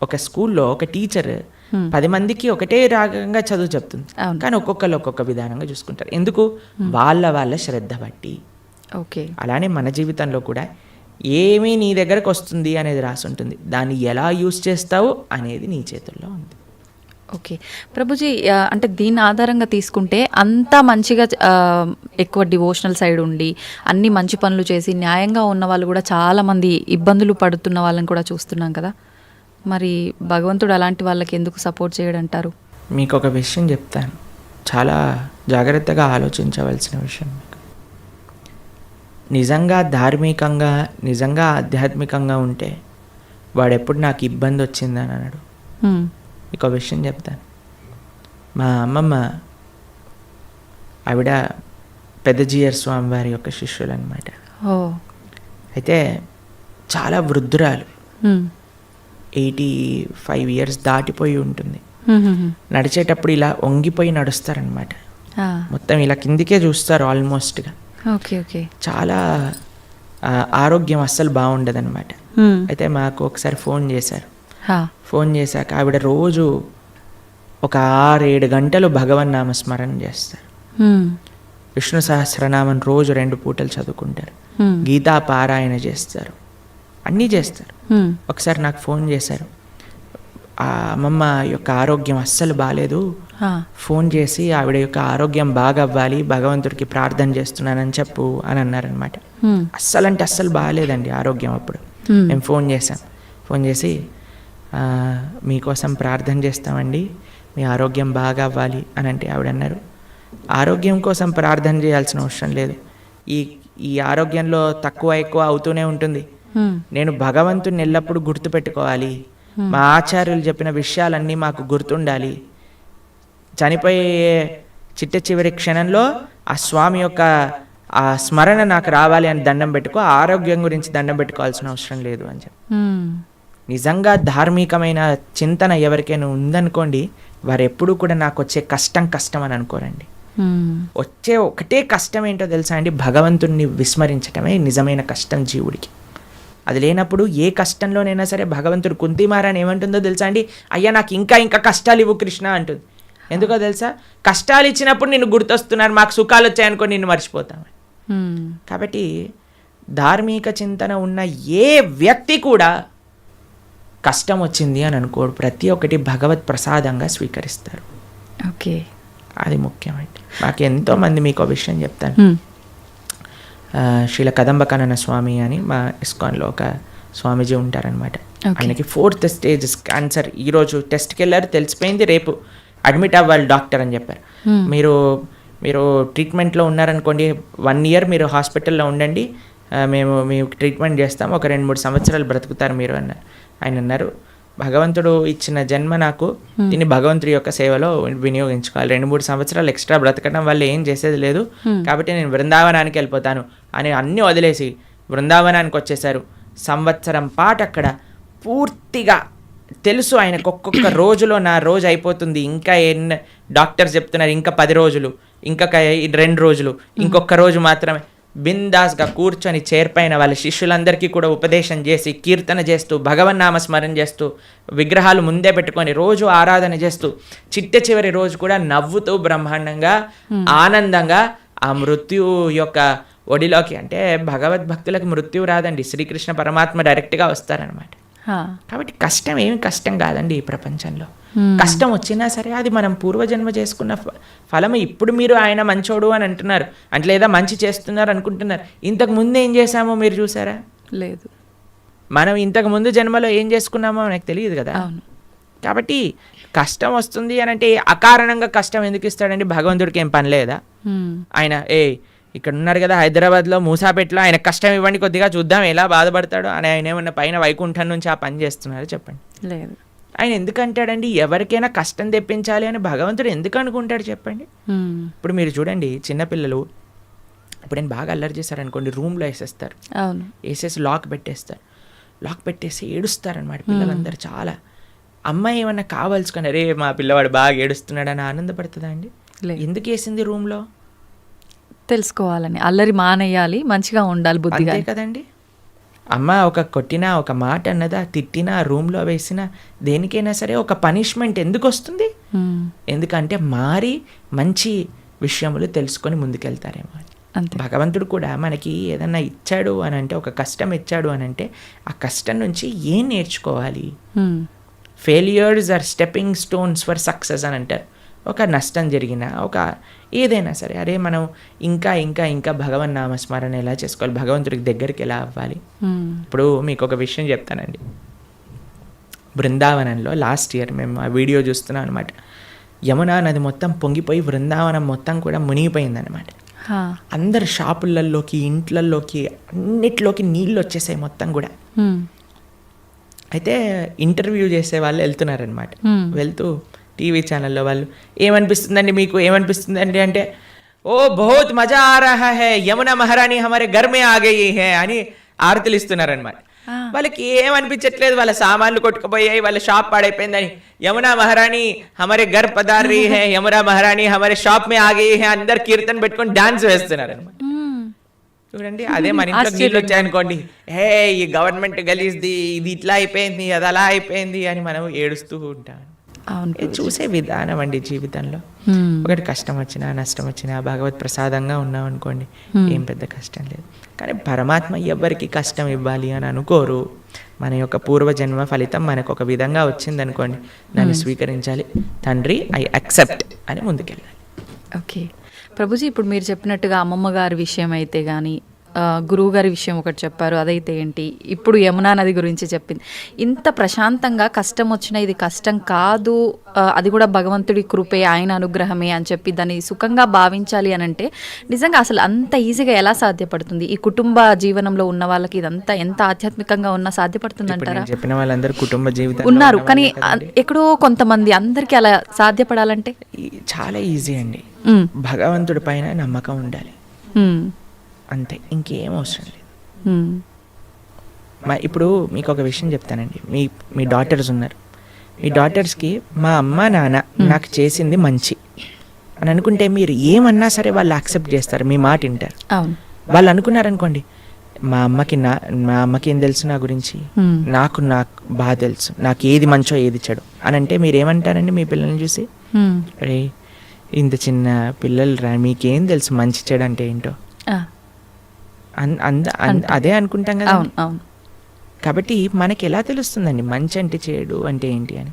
ఒక స్కూల్లో ఒక టీచర్ 10 మందికి ఒకటే రాగంగా చదువు చెప్తుంది, కానీ ఒక్కొక్కరు ఒక్కొక్క విధానంగా చూసుకుంటారు. ఎందుకు? వాళ్ళ శ్రద్ధ బట్టి. ఓకే, అలానే మన జీవితంలో కూడా ఏమీ నీ దగ్గరకు వస్తుంది అనేది రాసి ఉంటుంది, దాన్ని ఎలా యూజ్ చేస్తావు అనేది నీ చేతుల్లో ఉంది. ఓకే ప్రభుజీ, అంటే దీని ఆధారంగా తీసుకుంటే అంతా మంచిగా ఎక్కువ డివోషనల్ సైడ్ ఉండి అన్ని మంచి పనులు చేసి న్యాయంగా ఉన్న వాళ్ళు కూడా చాలామంది ఇబ్బందులు పడుతున్న వాళ్ళని కూడా చూస్తున్నాం కదా, మరి భగవంతుడు అలాంటి వాళ్ళకి ఎందుకు సపోర్ట్ చేయడంటారు? మీకు ఒక విషయం చెప్తాను, చాలా జాగ్రత్తగా ఆలోచించవలసిన విషయం. నిజంగా ధార్మికంగా, నిజంగా ఆధ్యాత్మికంగా ఉంటే వాడెప్పుడు నాకు ఇబ్బంది వచ్చిందని అన్నాడు. మీకు ఒక విషయం చెప్తాను. మా అమ్మమ్మ ఆవిడ పెద్దజీయర్ స్వామి వారి యొక్క శిష్యులు అనమాట. అయితే చాలా వృద్ధురాలు, 85 years దాటిపోయి ఉంటుంది. నడిచేటప్పుడు ఇలా వంగిపోయి నడుస్తారనమాట, మొత్తం ఇలా కిందికే చూస్తారు ఆల్మోస్ట్గా. చాలా ఆరోగ్యం అస్సలు బాగుండదు అనమాట. అయితే మాకు ఒకసారి ఫోన్ చేశారు. ఫోన్ చేశాక ఆవిడ రోజు ఒక 6-7 గంటలు భగవన్ నామస్మరణ చేస్తారు, విష్ణు సహస్రనామం రోజు 2 పూటలు చదువుకుంటారు, గీతా పారాయణ చేస్తారు, అన్నీ చేస్తారు. ఒకసారి నాకు ఫోన్ చేశారు, ఆ అమ్మమ్మ యొక్క ఆరోగ్యం అస్సలు బాగాలేదు, ఫోన్ చేసి ఆవిడ యొక్క ఆరోగ్యం బాగా అవ్వాలి, భగవంతుడికి ప్రార్థన చేస్తున్నానని చెప్పు అని అన్నారనమాట. అస్సలు అంటే అస్సలు బాగాలేదండి ఆరోగ్యం. అప్పుడు మేము ఫోన్ చేసి మీకోసం ప్రార్థన చేస్తామండి, మీ ఆరోగ్యం బాగా అవ్వాలి అని అంటే ఆవిడ అన్నారు, ఆరోగ్యం కోసం ప్రార్థన చేయాల్సిన అవసరం లేదు, ఈ ఆరోగ్యంలో తక్కువ ఎక్కువ అవుతూనే ఉంటుంది. నేను భగవంతుని ఎల్లప్పుడూ గుర్తుపెట్టుకోవాలి, మా ఆచార్యులు చెప్పిన విషయాలన్నీ మాకు గుర్తుండాలి, చనిపోయే చివరి క్షణంలో ఆ స్వామి యొక్క ఆ స్మరణ నాకు రావాలి అని దండం పెట్టుకో, ఆరోగ్యం గురించి దండం పెట్టుకోవాల్సిన అవసరం లేదు అని చెప్పి. నిజంగా ధార్మికమైన చింతన ఎవరికైనా ఉందనుకోండి, వారు ఎప్పుడూ కూడా నాకు వచ్చే కష్టం అని అనుకోరండి. వచ్చే ఒకటే కష్టం ఏంటో తెలుసా అండి, భగవంతుణ్ణి విస్మరించటమే నిజమైన కష్టం జీవుడికి. అది లేనప్పుడు ఏ కష్టంలోనైనా సరే భగవంతుడు కుంతిమారాని ఏమంటుందో తెలుసా అండి, అయ్యా నాకు ఇంకా కష్టాలు ఇవ్వు కృష్ణ అంటుంది. ఎందుకో తెలుసా, కష్టాలు ఇచ్చినప్పుడు నిన్ను గుర్తొస్తున్నారు, మాకు సుఖాలు వచ్చాయనుకో నిన్ను మర్చిపోతామని. కాబట్టి ధార్మిక చింతన ఉన్న ఏ వ్యక్తి కూడా కష్టం వచ్చింది అని అనుకోడు, ప్రతి ఒక్కటి భగవత్ ప్రసాదంగా స్వీకరిస్తారు. ఓకే, అది ముఖ్యమండి. నాకు ఎంతోమంది మీకు ఒక విషయం చెప్తాను. శ్రీల కదంబకానన స్వామి అని మా ఇస్కాన్లో ఒక స్వామీజీ ఉంటారనమాట. ఆయనకి 4th స్టేజ్ క్యాన్సర్. ఈరోజు టెస్ట్కి వెళ్ళారు, తెలిసిపోయింది, రేపు అడ్మిట్ అవ్వాలి డాక్టర్ అని చెప్పారు. మీరు ట్రీట్మెంట్లో ఉన్నారనుకోండి, 1 year మీరు హాస్పిటల్లో ఉండండి, మేము మీకు ట్రీట్మెంట్ చేస్తాము, ఒక 2-3 సంవత్సరాలు బ్రతుకుతారు మీరు అన్నారు. ఆయన అన్నారు, భగవంతుడు ఇచ్చిన జన్మ నాకు, దీన్ని భగవంతుడి యొక్క సేవలో వినియోగించుకోవాలి, 2-3 సంవత్సరాలు ఎక్స్ట్రా బ్రతకడం వల్ల ఏం చేసేది లేదు, కాబట్టి నేను బృందావనానికి వెళ్ళిపోతాను అని అన్నీ వదిలేసి బృందావనానికి వచ్చేసారు. సంవత్సరం పాటు అక్కడ పూర్తిగా తెలుసు ఆయనకు, ఒక్కొక్క రోజులో నా రోజు అయిపోతుంది, ఇంకా డాక్టర్స్ చెప్తున్నారు ఇంకా 10 రోజులు, ఇంకా 2 రోజులు, ఇంకొక రోజు మాత్రమే. బిందాస్గా కూర్చొని చేర్పైన వాళ్ళ శిష్యులందరికీ కూడా ఉపదేశం చేసి, కీర్తన చేస్తూ, భగవన్నామ స్మరణ చేస్తూ, విగ్రహాలు ముందే పెట్టుకొని రోజు ఆరాధన చేస్తూ, చివరి రోజు కూడా నవ్వుతూ బ్రహ్మాండంగా ఆనందంగా ఆ మృత్యు యొక్క ఒడిలోకి, అంటే భగవద్భక్తులకు మృత్యు రాదండి, శ్రీకృష్ణ పరమాత్మ డైరెక్ట్గా వస్తారనమాట. కాబట్టి కష్టం ఏమి కష్టం కాదండి ఈ ప్రపంచంలో. కష్టం వచ్చినా సరే అది మనం పూర్వజన్మ చేసుకున్న ఫలమే. ఇప్పుడు మీరు ఆయన మంచోడు అని అంటున్నారు అంటే, లేదా మంచి చేస్తున్నారు అనుకుంటున్నారు, ఇంతకు ముందు ఏం చేశామో మీరు చూసారా? లేదు. మనం ఇంతకు ముందు జన్మలో ఏం చేసుకున్నామో మనకు తెలియదు కదా. కాబట్టి కష్టం వస్తుంది అని అంటే అకారణంగా కష్టం ఎందుకు ఇస్తాడండి? భగవంతుడికి ఏం పని లేదా? ఆయన ఇక్కడ ఉన్నారు కదా హైదరాబాద్లో మూసాపేటలో, ఆయన కష్టం ఇవ్వండి కొద్దిగా చూద్దాం ఎలా బాధపడతాడో అని ఆయన ఏమన్నా పైన వైకుంఠం నుంచి ఆ పని చేస్తున్నారో చెప్పండి. లేదు. ఆయన ఎందుకు అంటాడండి ఎవరికైనా కష్టం తెప్పించాలి అని భగవంతుడు ఎందుకు అనుకుంటాడు చెప్పండి? ఇప్పుడు మీరు చూడండి, చిన్నపిల్లలు ఇప్పుడు బాగా అల్లరి చేశారనుకోండి, రూమ్లో వేసేస్తారు, వేసేసి లాక్ పెట్టేసి ఏడుస్తారనమాట పిల్లలందరూ. చాలా అమ్మాయి ఏమన్నా కావాల్సుకొని, అరే మా పిల్లవాడు బాగా ఏడుస్తున్నాడు అని ఆనందపడుతుందా అండి? ఎందుకు వేసింది రూమ్లో? తెలుసుకోవాలని, అల్లరి మానేయాలి, మంచిగా ఉండాలి, బుద్ధిగా కదండి. అమ్మ ఒక కొట్టినా, ఒక మాట అన్నదా, తిట్టినా, రూమ్లో వేసినా, దేనికైనా సరే ఒక పనిష్మెంట్ ఎందుకు వస్తుంది? ఎందుకంటే మారి మంచి విషయములు తెలుసుకొని ముందుకెళ్తారేమో. భగవంతుడు కూడా మనకి ఏదన్నా ఇచ్చాడు అని అంటే, ఒక కష్టం ఇచ్చాడు అని అంటే, ఆ కష్టం నుంచి ఏం నేర్చుకోవాలి? Failures are stepping stones for success అని అంటారు. ఒక నష్టం జరిగినా, ఒక ఏదైనా సరే, అరే మనం ఇంకా ఇంకా ఇంకా భగవన్ నామస్మరణ ఎలా చేసుకోవాలి, భగవంతుడికి దగ్గరికి ఎలా అవ్వాలి. ఇప్పుడు మీకు ఒక విషయం చెప్తానండి. బృందావనంలో లాస్ట్ ఇయర్ మేము ఆ వీడియో చూస్తున్నాం అనమాట. యమునా నది మొత్తం పొంగిపోయి బృందావనం మొత్తం కూడా మునిగిపోయిందనమాట. అందరు షాపులలోకి, ఇంట్లలోకి, అన్నిట్లోకి నీళ్ళు వచ్చేసాయి మొత్తం కూడా. అయితే ఇంటర్వ్యూ చేసే వాళ్ళు వెళ్తున్నారనమాట. వెళ్తూ టీవీ ఛానల్లో వాళ్ళు, ఏమనిపిస్తుందండి మీకు, ఏమనిపిస్తుందండి అంటే, ఓ బహుత్ మజా ఆ రహా హై, యమునా మహారాణి హమారే ఘర్ మే ఆ గయి హై అని ఆరతులు ఇస్తున్నారనమాట. వాళ్ళకి ఏమనిపించట్లేదు, వాళ్ళ సామాన్లు కొట్టుకుపోయాయి, వాళ్ళ షాప్ పాడైపోయిందని, యమునా మహారాణి హమారే ఘర్ పధార్ రహీ హై, యమునా మహారాణి హమారే షాప్ మే ఆ గయి హై, అందరు కీర్తన పెట్టుకొని డాన్స్ వేస్తున్నారు అనమాట. చూడండి, అదే మన ఇంట్లో నీళ్ళు వచ్చాయనుకోండి, ఈ గవర్నమెంట్ గలీజ్ది, ఇది ఇట్లా అయిపోయింది, అది అలా అయిపోయింది అని మనం ఏడుస్తూ ఉంటాం. చూసే విధానం అండి జీవితంలో. ఒకటి కష్టం వచ్చినా, నష్టం వచ్చినా భగవత్ ప్రసాదంగా ఉన్నాం అనుకోండి, ఏం పెద్ద కష్టం లేదు. కానీ పరమాత్మ ఎవరికి కష్టం ఇవ్వాలి అని అనుకోరు. మన యొక్క పూర్వజన్మ ఫలితం మనకు ఒక విధంగా వచ్చిందనుకోండి, దాన్ని స్వీకరించాలి. తండ్రి ఐ యాక్సెప్ట్ అని ముందుకెళ్ళాలి. ఓకే ప్రభుజీ, ఇప్పుడు మీరు చెప్పినట్టుగా అమ్మమ్మ గారి విషయం అయితే కానీ, గురువు గారి విషయం ఒకటి చెప్పారు, అదైతే ఏంటి, ఇప్పుడు యమునా నది గురించి చెప్పింది. ఇంత ప్రశాంతంగా కష్టం వచ్చినా ఇది కష్టం కాదు, అది కూడా భగవంతుడి కృపే, ఆయన అనుగ్రహమే అని చెప్పి దాన్ని సుఖంగా భావించాలి అని అంటే నిజంగా అసలు అంత ఈజీగా ఎలా సాధ్యపడుతుంది? ఈ కుటుంబ జీవనంలో ఉన్న వాళ్ళకి ఇదంతా ఎంత ఆధ్యాత్మికంగా ఉన్నా సాధ్యపడుతుంది అంటారా? చెప్పిన వాళ్ళందరూ కుటుంబ జీవితం ఉన్నారు, కానీ ఎక్కడో కొంతమంది, అందరికీ అలా సాధ్యపడాలంటే చాలా ఈజీ అండి. భగవంతుడి పైన నమ్మకం ఉండాలి, అంతే, ఇంకేం అవసరం లేదు. ఇప్పుడు మీకు ఒక విషయం చెప్తానండి. మీ డాటర్స్ ఉన్నారు, మీ డాటర్స్కి మా అమ్మ నాన్న నాకు చేసింది మంచి అని అనుకుంటే మీరు ఏమన్నా సరే వాళ్ళు యాక్సెప్ట్ చేస్తారు, మీ మాట వింటారు. వాళ్ళు అనుకున్నారనుకోండి, మా అమ్మకి ఏం తెలుసు నా గురించి, నాకు బాగా తెలుసు, నాకు ఏది మంచో ఏది చెడు అని అంటే మీరు ఏమంటారండి మీ పిల్లల్ని చూసి? అరే ఇంత చిన్న పిల్లలు రా, మీకేం తెలుసు మంచి చెడు అంటే ఏంటో, అదే అనుకుంటాం కదా. కాబట్టి మనకి ఎలా తెలుస్తుందండి మంచి అంటే చెడు అంటే ఏంటి అని?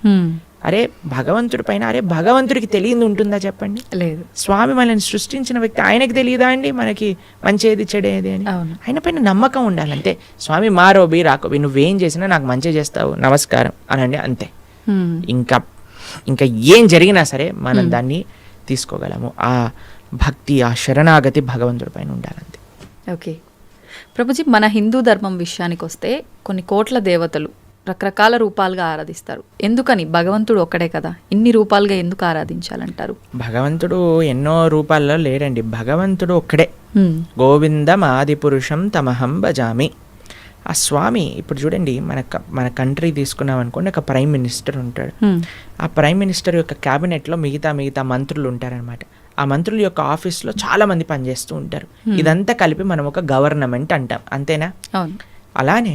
అరే భగవంతుడి పైన, అరే భగవంతుడికి తెలియదు ఉంటుందా చెప్పండి? లేదు. స్వామి మనల్ని సృష్టించిన వ్యక్తి, ఆయనకి తెలియదా అండి మనకి మంచి ఏది చెడేది అని? ఆయన పైన నమ్మకం ఉండాలంటే, స్వామి మారోబి రాకోబి, నువ్వేం చేసినా నాకు మంచి చేస్తావు, నమస్కారం అనండి, అంతే. ఇంకా ఏం జరిగినా సరే మనం దాన్ని తీసుకోగలము. ఆ భక్తి, ఆ శరణాగతి భగవంతుడి పైన ఉండాలంతే. ఓకే ప్రభుజీ, మన హిందూ ధర్మం విషయానికి వస్తే కొన్ని కోట్ల దేవతలు రకరకాల రూపాలుగా ఆరాధిస్తారు. ఎందుకని? భగవంతుడు ఒక్కడే కదా, ఇన్ని రూపాలుగా ఎందుకు ఆరాధించాలంటారు? భగవంతుడు ఎన్నో రూపాల్లో లేడండి, భగవంతుడు ఒక్కడే. గోవిందం ఆది పురుషం తమహం భజామి. ఆ స్వామి, ఇప్పుడు చూడండి, మన కంట్రీ తీసుకున్నాం అనుకోండి, ఒక ప్రైమ్ మినిస్టర్ ఉంటాడు. ఆ ప్రైమ్ మినిస్టర్ యొక్క క్యాబినెట్లో మిగతా మంత్రులు ఉంటారనమాట. ఆ మంత్రుల యొక్క ఆఫీస్లో చాలా మంది పనిచేస్తూ ఉంటారు. ఇదంతా కలిపి మనం ఒక గవర్నమెంట్ అంటాం, అంతేనా? అలానే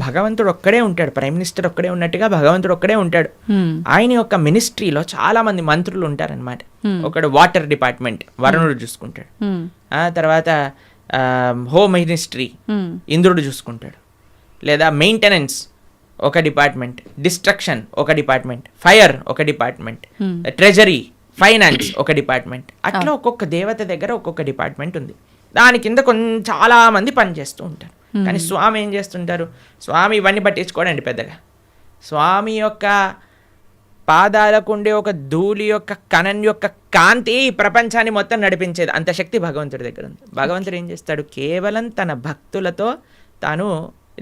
భగవంతుడు ఒక్కడే ఉంటాడు, ప్రైమ్ మినిస్టర్ ఒక్కడే ఉన్నట్టుగా భగవంతుడు ఒక్కడే ఉంటాడు. ఆయన యొక్క మినిస్ట్రీలో చాలా మంది మంత్రులు ఉంటారనమాట. ఒకడు వాటర్ డిపార్ట్మెంట్, వరుణుడు చూసుకుంటాడు. తర్వాత హోమ్ మినిస్ట్రీ ఇంద్రుడు చూసుకుంటాడు. లేదా మెయింటెనెన్స్ ఒక డిపార్ట్మెంట్, డిస్ట్రక్షన్ ఒక డిపార్ట్మెంట్, ఫైర్ ఒక డిపార్ట్మెంట్, ట్రెజరీ, ఫైనాన్స్ ఒక డిపార్ట్మెంట్. అట్లా ఒక్కొక్క దేవత దగ్గర ఒక్కొక్క డిపార్ట్మెంట్ ఉంది. దాని కింద చాలా మంది పనిచేస్తూ ఉంటారు. కానీ స్వామి ఏం చేస్తుంటారు? స్వామి ఇవన్నీ పట్టించుకోడండి పెద్దగా. స్వామి యొక్క పాదాలకు ఉండే ఒక ధూళి యొక్క కణం యొక్క కాంతి ప్రపంచాన్ని మొత్తం నడిపించేది, అంత శక్తి భగవంతుడి దగ్గర ఉంది. భగవంతుడు ఏం చేస్తాడు? కేవలం తన భక్తులతో తాను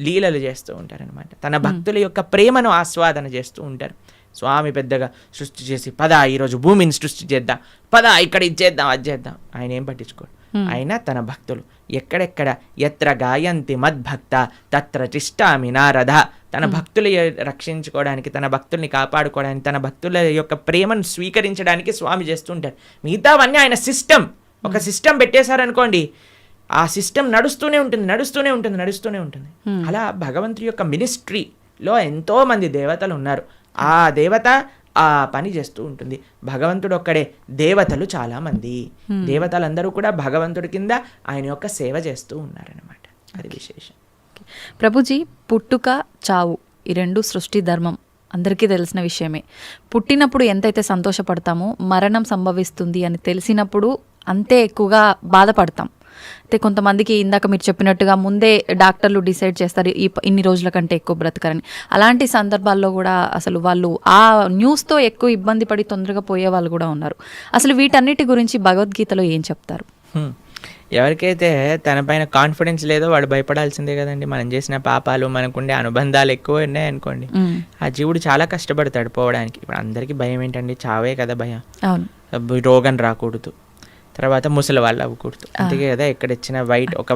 లీలలు చేస్తూ ఉంటారనమాట. తన భక్తుల యొక్క ప్రేమను ఆస్వాదన చేస్తూ ఉంటారు. స్వామి పెద్దగా సృష్టి చేసి, పద ఈరోజు భూమిని సృష్టి చేద్దాం, పద ఇక్కడ ఇది చేద్దాం, అది చేద్దాం, ఆయన ఏం పట్టించుకోడు. ఆయన తన భక్తులు ఎక్కడెక్కడ ఎత్ర గాయంతి మద్భక్త తత్ర తిష్టామి నారద, తన భక్తులు రక్షించుకోవడానికి, తన భక్తుల్ని కాపాడుకోవడానికి, తన భక్తుల యొక్క ప్రేమను స్వీకరించడానికి స్వామి చేస్తుంటారు. మిగతావన్నీ ఆయన సిస్టమ్, ఒక సిస్టమ్ పెట్టేశారనుకోండి, ఆ సిస్టమ్ నడుస్తూనే ఉంటుంది. అలా భగవంతుడి యొక్క మినిస్ట్రీలో ఎంతో మంది దేవతలు ఉన్నారు. ఆ దేవత ఆ పని చేస్తూ ఉంటుంది. భగవంతుడు ఒక్కడే, దేవతలు చాలా మంది. దేవతలందరూ కూడా భగవంతుడి కింద ఆయన యొక్క సేవ చేస్తూ ఉన్నారనమాట. అది విశేషం. ప్రభుజీ, పుట్టుక చావు ఈ రెండు సృష్టి ధర్మం అందరికీ తెలిసిన విషయమే. పుట్టినప్పుడు ఎంతైతే సంతోషపడతామో, మరణం సంభవిస్తుంది అని తెలిసినప్పుడు అంతే ఎక్కువగా బాధపడతాం. అయితే కొంతమందికి ఇందాక మీరు చెప్పినట్టుగా ముందే డాక్టర్లు డిసైడ్ చేస్తారు ఇన్ని రోజుల కంటే ఎక్కువ బ్రతకరని. అలాంటి సందర్భాల్లో కూడా అసలు వాళ్ళు ఆ న్యూస్తో ఎక్కువ ఇబ్బంది పడి తొందరగా పోయే వాళ్ళు కూడా ఉన్నారు. అసలు వీటన్నిటి గురించి భగవద్గీతలో ఏం చెప్తారు? ఎవరికైతే తన పైన కాన్ఫిడెన్స్ లేదో వాడు భయపడాల్సిందే కదండి. మనం చేసిన పాపాలు, మనకుండే అనుబంధాలు ఎక్కువ ఉన్నాయనుకోండి, ఆ జీవుడు చాలా కష్టపడతాడు పోవడానికి. ఇప్పుడు అందరికీ భయం ఏంటండి? చావే కదా భయం. రోగం రాకూడదు, తర్వాత ముసలి వాళ్ళు అవ్వకూడదు, అందుకే కదా ఎక్కడిచ్చినా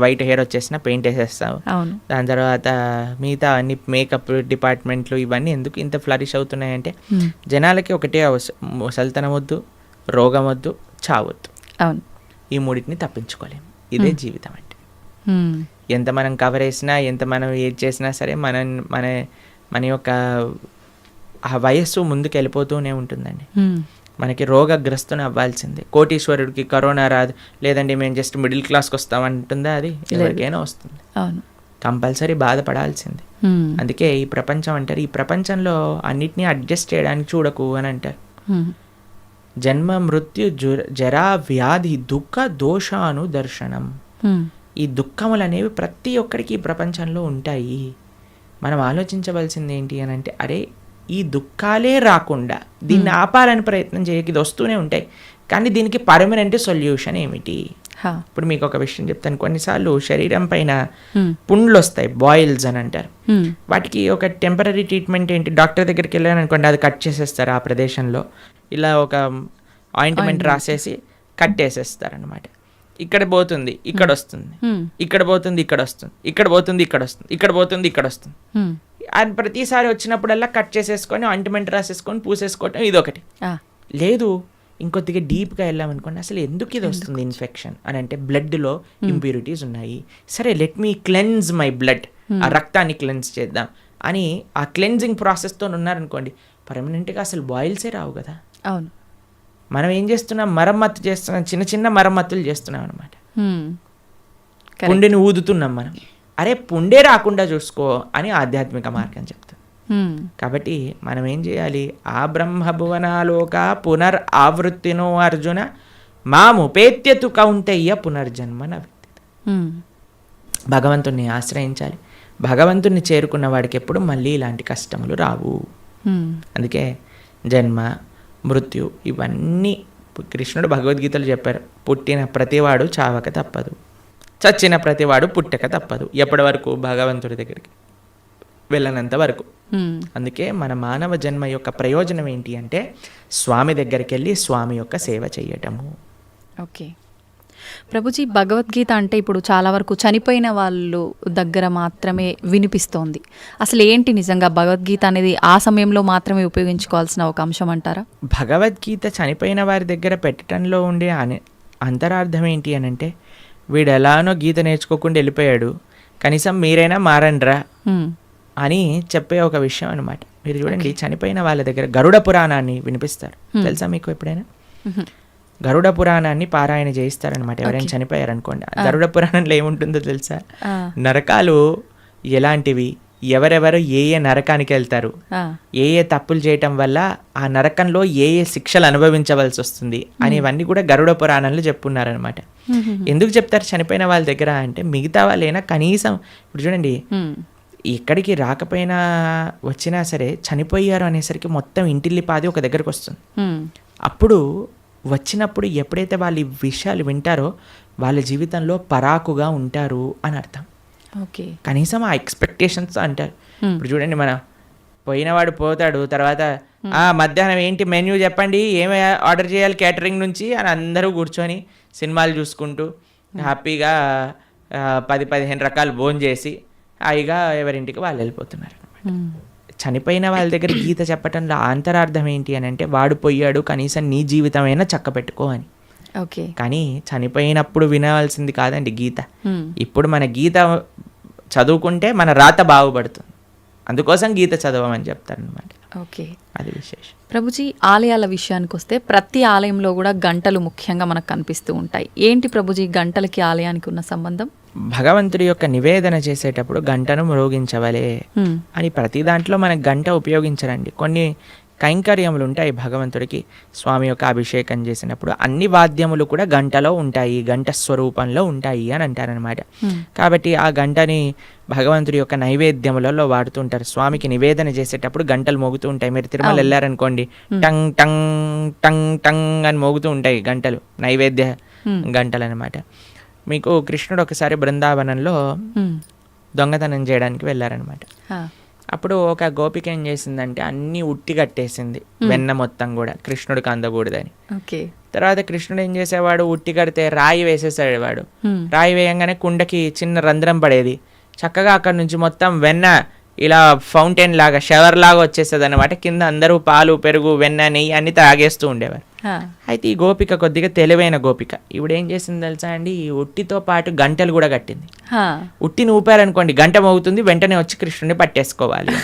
వైట్ హెయిర్ వచ్చేసినా పెయింట్ వేసేస్తాం. దాని తర్వాత మిగతా అన్ని మేకప్ డిపార్ట్మెంట్లు ఇవన్నీ ఎందుకు ఇంత ఫ్లరిష్ అవుతున్నాయంటే, జనాలకి ఒకటే ముసలితనం వద్దు, రోగం వద్దు, చావద్దు. ఈ మూడింటిని తప్పించుకోలేము. ఇదే జీవితం అంటే. ఎంత మనం కవర్ వేసినా, ఎంత మనం ఏది చేసినా సరే మన యొక్క ఆ వయస్సు ముందుకు వెళ్ళిపోతూనే ఉంటుందండి. మనకి రోగగ్రస్తుని అవ్వాల్సిందే. కోటీశ్వరుడికి కరోనా రాదు, లేదండి మేము జస్ట్ మిడిల్ క్లాస్కి వస్తామంటుందా? అది ఎవరికైనా వస్తుంది. కంపల్సరీ బాధపడాల్సిందే. అందుకే ఈ ప్రపంచం అంటారు, ఈ ప్రపంచంలో అన్నిటినీ అడ్జస్ట్ చేయడానికి చూడకు అని అంటారు. జన్మ మృత్యు జరా వ్యాధి దుఃఖ దోషాను దర్శనం. ఈ దుఃఖములు అనేవి ప్రతి ఒక్కరికి ఈ ప్రపంచంలో ఉంటాయి. మనం ఆలోచించవలసింది ఏంటి అని అంటే, అరే ఈ దుఃఖాలే రాకుండా దీన్ని ఆపాలని ప్రయత్నం చేయక ఇది వస్తూనే ఉంటాయి, కానీ దీనికి పర్మనెంట్ సొల్యూషన్ ఏమిటి? ఇప్పుడు మీకు ఒక విషయం చెప్తాను. కొన్నిసార్లు శరీరం పైన పుండ్లు వస్తాయి, బాయిల్స్ అని అంటారు. వాటికి ఒక టెంపరీ ట్రీట్మెంట్ ఏంటి, డాక్టర్ దగ్గరికి వెళ్ళాను అనుకోండి, అది కట్ చేసేస్తారు. ఆ ప్రదేశంలో ఇలా ఒక ఆయింట్మెంట్ రాసేసి కట్టేసేస్తారు అనమాట. ఇక్కడ పోతుంది ఇక్కడ వస్తుంది, ఇక్కడ పోతుంది ఇక్కడ వస్తుంది, ఇక్కడ పోతుంది ఇక్కడ వస్తుంది, ఇక్కడ పోతుంది ఇక్కడ వస్తుంది. అది ప్రతిసారి వచ్చినప్పుడల్లా కట్ చేసేసుకొని ఆయింట్మెంట్ రాసేసుకొని పూసేసుకోవటం ఇదొకటి. లేదు ఇంకొద్దిగా డీప్గా వెళ్ళామనుకోండి, అసలు ఎందుకు ఇది వస్తుంది ఇన్ఫెక్షన్ అని అంటే బ్లడ్లో ఇంప్యూరిటీస్ ఉన్నాయి. సరే let me cleanse my blood, ఆ రక్తాన్ని క్లెన్స్ చేద్దాం అని ఆ క్లెన్జింగ్ ప్రాసెస్తో ఉన్నారనుకోండి, పర్మనెంట్గా అసలు బాయిల్సే రావు కదా. అవును, మనం ఏం చేస్తున్నాం, మరమ్మత్తు చేస్తున్నాం, చిన్న చిన్న మరమ్మతులు చేస్తున్నాం అనమాట. పుండెని ఊదుతున్నాం మనం. అరే పుండే రాకుండా చూసుకో అని ఆధ్యాత్మిక మార్గం చెప్తాం. కాబట్టి మనం ఏం చేయాలి, ఆ బ్రహ్మభువనాలోక పునర్ ఆవృత్తినో అర్జున మాముపేత్యతు కౌంతయ్య పునర్జన్మన. భగవంతుణ్ణి ఆశ్రయించాలి. భగవంతుణ్ణి చేరుకున్న వాడికి ఎప్పుడు మళ్ళీ ఇలాంటి కష్టములు రావు. అందుకే జన్మ మృత్యు ఇవన్నీ కృష్ణుడు భగవద్గీతలు చెప్పారు. పుట్టిన ప్రతివాడు చావక తప్పదు, చచ్చిన ప్రతివాడు పుట్టక తప్పదు. ఎప్పటి వరకు? భగవంతుడి దగ్గరికి వెళ్ళనంత వరకు. అందుకే మన మానవ జన్మ యొక్క ప్రయోజనం ఏంటి అంటే స్వామి దగ్గరికి వెళ్ళి స్వామి యొక్క సేవ చేయటము. ఓకే ప్రభుజీ, భగవద్గీత అంటే ఇప్పుడు చాలా వరకు చనిపోయిన వాళ్ళు దగ్గర మాత్రమే వినిపిస్తోంది. అసలు ఏంటి నిజంగా భగవద్గీత అనేది ఆ సమయంలో మాత్రమే ఉపయోగించుకోవాల్సిన ఒక అంశం అంటారా? భగవద్గీత చనిపోయిన వారి దగ్గర పెట్టడంలో ఉండే అంతరార్థం ఏంటి అని అంటే, వీడు ఎలానో గీత నేర్చుకోకుండా వెళ్ళిపోయాడు, కనీసం మీరైనా మారండ్రా అని చెప్పే ఒక విషయం అనమాట. మీరు చూడండి, చనిపోయిన వాళ్ళ దగ్గర గరుడ పురాణాన్ని వినిపిస్తారు. తెలుసా మీకు ఎప్పుడైనా? గరుడ పురాణాన్ని పారాయణ చేయిస్తారనమాట ఎవరైనా చనిపోయారనుకోండి. గరుడ పురాణంలో ఏముంటుందో తెలుసా? నరకాలు ఎలాంటివి, ఎవరెవరు ఏ ఏ నరకానికి వెళ్తారు, ఏ ఏ తప్పులు చేయటం వల్ల ఆ నరకంలో ఏ ఏ శిక్షలు అనుభవించవలసి వస్తుంది అనేవన్నీ కూడా గరుడ పురాణంలో చెప్పున్నారనమాట. ఎందుకు చెప్తారు చనిపోయిన వాళ్ళ దగ్గర అంటే, మిగతా వాళ్ళైనా కనీసం ఇప్పుడు చూడండి, ఎక్కడికి రాకపోయినా వచ్చినా సరే చనిపోయారు అనేసరికి మొత్తం ఇంటిల్లిపాది ఒక దగ్గరకు వస్తుంది. అప్పుడు వచ్చినప్పుడు ఎప్పుడైతే వాళ్ళు ఈ విషయాలు వింటారో వాళ్ళ జీవితంలో పరాకుగా ఉంటారు అని అర్థం. ఓకే, కనీసం ఆ ఎక్స్పెక్టేషన్స్ అంటారు. ఇప్పుడు చూడండి, మన పోయినవాడు పోతాడు, తర్వాత మధ్యాహ్నం ఏంటి మెన్యూ చెప్పండి, ఏమి ఆర్డర్ చేయాలి క్యాటరింగ్ నుంచి అని అందరూ కూర్చొని సినిమాలు చూసుకుంటూ హ్యాపీగా 10-15 రకాలు భోజనం చేసి హాయిగా ఎవరింటికి వాళ్ళు వెళ్ళిపోతున్నారు. చనిపోయిన వాళ్ళ దగ్గర గీత చెప్పటంలో అంతరార్థం ఏంటి అని అంటే, వాడు పోయాడు, కనీసం నీ జీవితమైనా చక్క పెట్టుకో అని. ఓకే, కానీ చనిపోయినప్పుడు వినవలసింది కాదండి గీత. ఇప్పుడు మన గీత చదువుకుంటే మన రాత బాగుపడుతుంది, అందుకోసం గీత చదవమని చెప్తారనమాట. ఓకే, అది విశేషం. ప్రభుజీ, ఆలయాల విషయానికి వస్తే ప్రతి ఆలయంలో కూడా గంటలు ముఖ్యంగా మనకు కనిపిస్తూ ఉంటాయి. ఏంటి ప్రభుజీ గంటలకి ఆలయానికి ఉన్న సంబంధం? భగవంతుడి యొక్క నివేదన చేసేటప్పుడు గంటను మ్రోగించవలే అని ప్రతి దాంట్లో మనకు గంట ఉపయోగించరండి. కొన్ని కైంకర్యములు ఉంటాయి భగవంతుడికి. స్వామి యొక్క అభిషేకం చేసినప్పుడు అన్ని వాద్యములు కూడా గంటలో ఉంటాయి, గంట స్వరూపంలో ఉంటాయి అని అంటారనమాట. కాబట్టి ఆ గంటని భగవంతుడి యొక్క నైవేద్యములలో వాడుతుంటారు. స్వామికి నివేదన చేసేటప్పుడు గంటలు మోగుతూ ఉంటాయి. మీరు తిరుమల వెళ్ళారనుకోండి, టంగ్ టంగ్ టంగ్ టంగ్ అని మోగుతూ ఉంటాయి గంటలు, నైవేద్య గంటలు అనమాట. మీకు కృష్ణుడు ఒకసారి బృందావనంలో దొంగతనం చేయడానికి వెళ్ళారనమాట. అప్పుడు ఒక గోపిక ఏం చేసిందంటే అన్ని ఉట్టి కట్టేసింది, వెన్న మొత్తం కూడా కృష్ణుడికి అందకూడదని. తర్వాత కృష్ణుడు ఏం చేసేవాడు, ఉట్టి కడితే రాయి వేసేసాడు వాడు. రాయి వేయంగానే కుండకి చిన్న రంధ్రం పడేది, చక్కగా అక్కడ నుంచి మొత్తం వెన్న ఇలా ఫౌంటైన్ లాగా షవర్ లాగా వచ్చేస్తుంది అనమాట. కింద అందరూ పాలు పెరుగు వెన్న నెయ్యి అన్ని తాగేస్తూ ఉండేవారు. అయితే ఈ గోపిక కొద్దిగా తెలివైన గోపిక, ఇప్పుడు ఏం చేసింది తెలుసా అండి, ఈ ఉట్టితో పాటు గంటలు కూడా కట్టింది. ఉట్టిని ఊపారనుకోండి గంట మోగుతుంది, వెంటనే వచ్చి కృష్ణుడిని పట్టేసుకోవాలి.